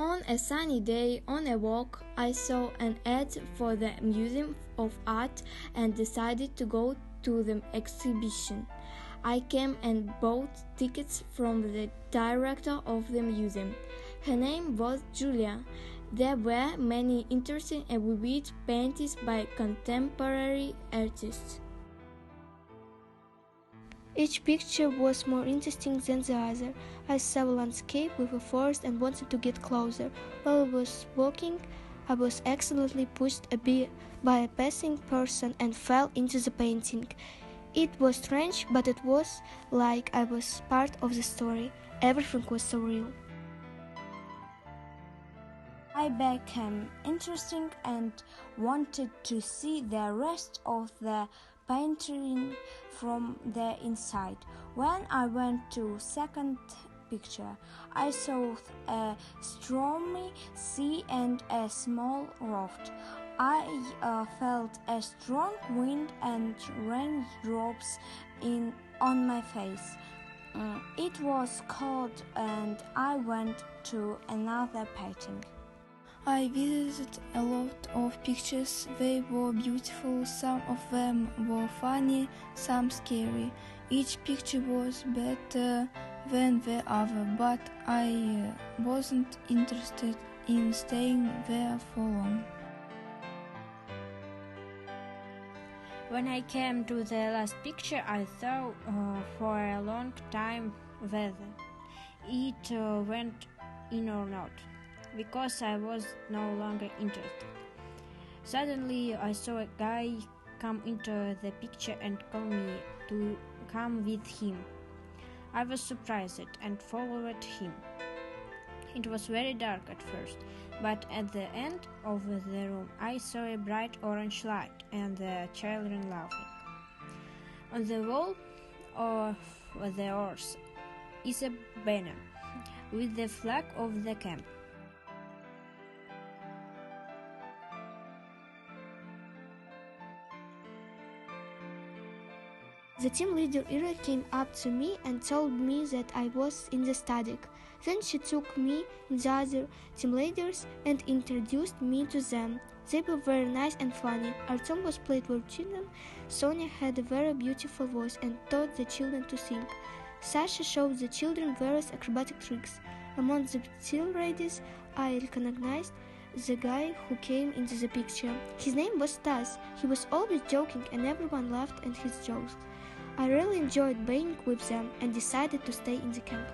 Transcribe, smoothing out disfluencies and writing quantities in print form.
On a sunny day, on a walk, I saw an ad for the Museum of Art and decided to go to the exhibition. I came and bought tickets from the director of the museum. Her name was Julia. There were many interesting and vivid paintings by contemporary artists. Each picture was more interesting than the other. I saw a landscape with a forest and wanted to get closer. While I was walking, I was accidentally pushed a bit by a passing person and fell into the painting. It was strange, but it was like I was part of the story. Everything was so real. I became interested and wanted to see the rest of the painting from the inside. When I went to second picture, I saw a stormy sea and a small raft. I felt a strong wind and raindrops on my face. It was cold and I went to another painting. I visited a lot of pictures. They were beautiful, some of them were funny, some scary. Each picture was better than the other, but I wasn't interested in staying there for long. When I came to the last picture, I thought for a long time whether it went in or not, because I was no longer interested. Suddenly I saw a guy come into the picture and call me to come with him. I was surprised and followed him. It was very dark at first, but at the end of the room I saw a bright orange light and the children laughing. On the wall of the horse is a banner with the flag of the camp. The team leader Ira came up to me and told me that I was in the study. Then she took me and the other team leaders and introduced me to them. They were very nice and funny. Our song was played for children. Sonia had a very beautiful voice and taught the children to sing. Sasha showed the children various acrobatic tricks. Among the team ladies, I recognized the guy who came into the picture. His name was Stas. He was always joking and everyone laughed at his jokes. I really enjoyed being with them and decided to stay in the camp.